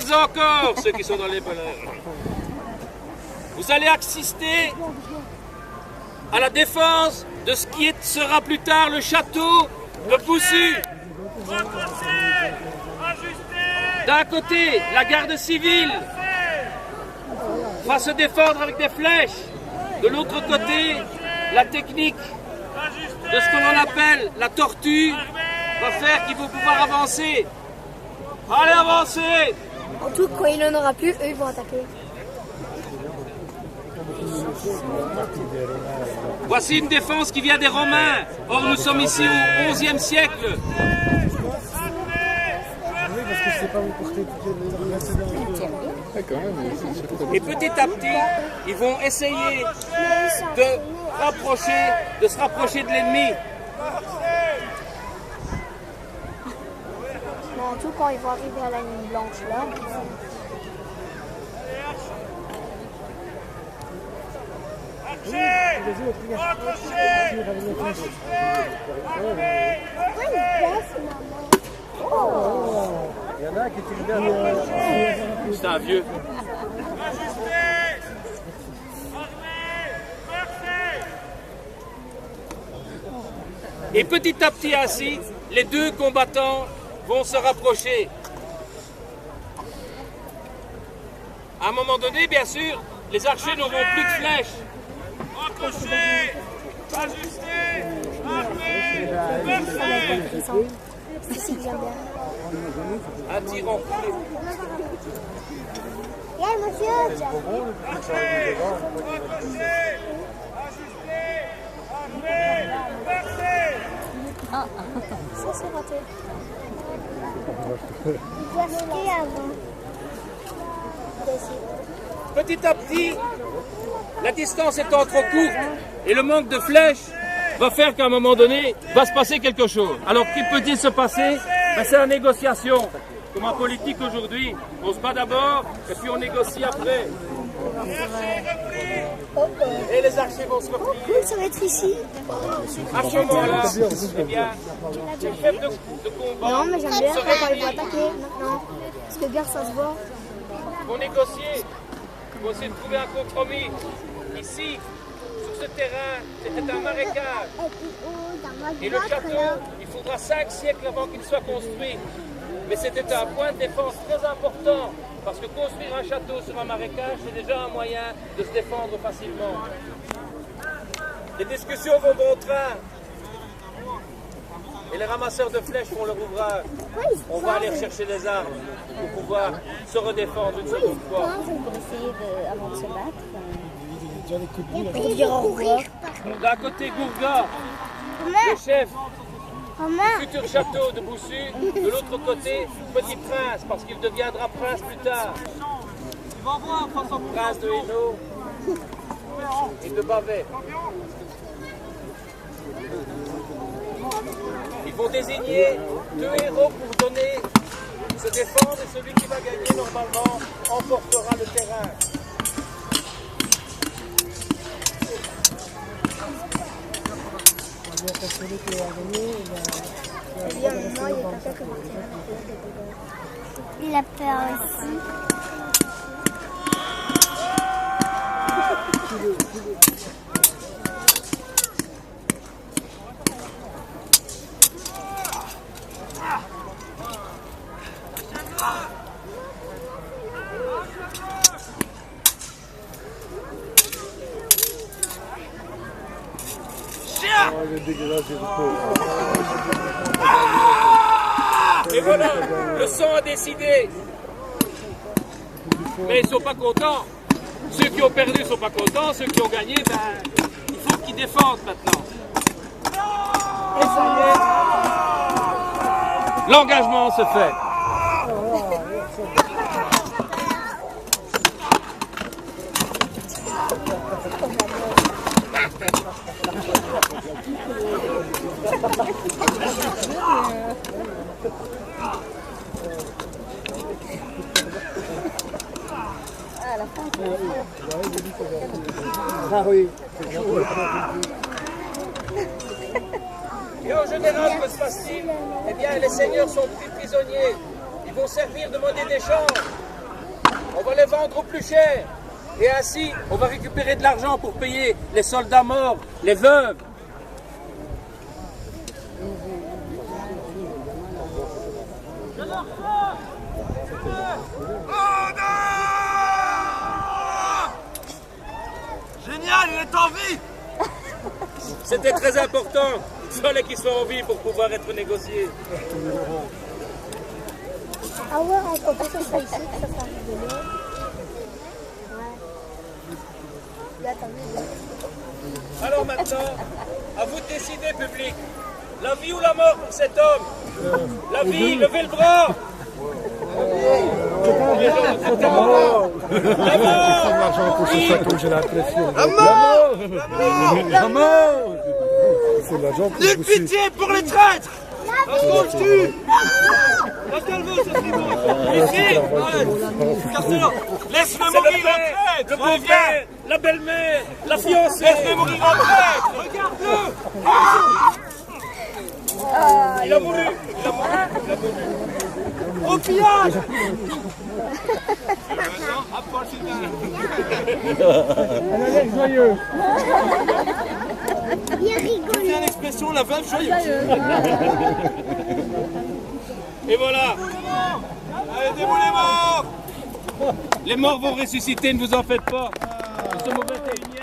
encore, ceux qui sont dans les bonheurs. Vous allez assister à la défense de ce qui sera plus tard le château de Boussy. D'un côté, la garde civile va se défendre avec des flèches. De l'autre côté, la technique de ce que l'on appelle la tortue va faire qu'ils vont pouvoir avancer. Allez, avancez! En tout, quand il n'en aura plus, eux, ils vont attaquer. Voici une défense qui vient des Romains. Or, nous sommes ici au XIe siècle. Et petit à petit, ils vont essayer de se rapprocher de l'ennemi. En tout, quand ils vont arriver à la ligne blanche là, il y en a qui utilisent C'est un vieux. Et petit à petit ainsi, les deux combattants vont se rapprocher. À un moment donné, bien sûr, les archers n'auront plus de flèches. Accrochez, ajustez, armez, versez. c'est bien bien. Un tir en poulet. Viens, monsieur. Armez, accrochez, ajustez, armez, versez. Ça, c'est raté. Versez avant. Petit à petit, la distance étant trop courte et le manque de flèches va faire qu'à un moment donné, va se passer quelque chose. Alors, qu'est-ce qui peut-il se passer? Ben, c'est la négociation. Comme en politique aujourd'hui, on se bat d'abord et puis on négocie après. Et les archers vont se replier. Cool, ça va être ici. À ce moment-là, eh bien, les chefs de combat Non, mais j'aime bien quand ils vont attaquer maintenant. Parce que bien, ça se voit. vont négocier, vont essayer de trouver un compromis. Ici, sur ce terrain, c'était un marécage. Et le château, il faudra 5 siècles avant qu'il soit construit. Mais c'était un point de défense très important, parce que construire un château sur un marécage, c'est déjà un moyen de se défendre facilement. Les discussions vont bon train. Et les ramasseurs de flèches font leur ouvrage. On va aller chercher les armes pour pouvoir se redéfendre une seconde fois. Pour essayer avant de se battre. Pour dire au revoir. D'un côté, Gourga, le chef du futur château de Boussy. De l'autre côté, Petit Prince, parce qu'il deviendra prince plus tard. Prince de Hainaut et de Bavay. Ils vont désigner 2 héros pour se défendre, et celui qui va gagner normalement emportera le terrain. Il a peur aussi. Et voilà, le sang a décidé. Mais ils ne sont pas contents. Ceux qui ont perdu ne sont pas contents. Ceux qui ont gagné, ben, il faut qu'ils défendent maintenant. Et ça y est, l'engagement se fait. Ah oui. Et en général, que se passe-t-il? Eh bien, les seigneurs sont pris prisonniers. Ils vont servir de monnaie d'échange. On va les vendre au plus cher. Et ainsi, on va récupérer de l'argent pour payer les soldats morts, les veuves. Génial, il est en vie! C'était très important. Il fallait qu'il soit en vie pour pouvoir être négocié. Ah ouais, on peut faire ça ici, ça rigolo. Ouais. Là, t'as vu. Alors maintenant, à vous de décider, public. La vie ou la mort pour cet homme? La vie, levez le bras! La mort! L'argent pour ce château, j'ai l'impression. La mort! La mort! C'est l'argent pour Nulle pitié pour les traîtres! Laisse-le mourir en traître! Le beau-père, la belle-mère, la fiancée! Laisse-le mourir en traître! Regarde-le! Il a mouru! Au pillage! joyeux. Bien rigolo. C'est l'expression la veuve joyeuse. Et voilà! Aidez-vous les morts! Les morts vont ressusciter, ne vous en faites pas! Nous sommes au 21e.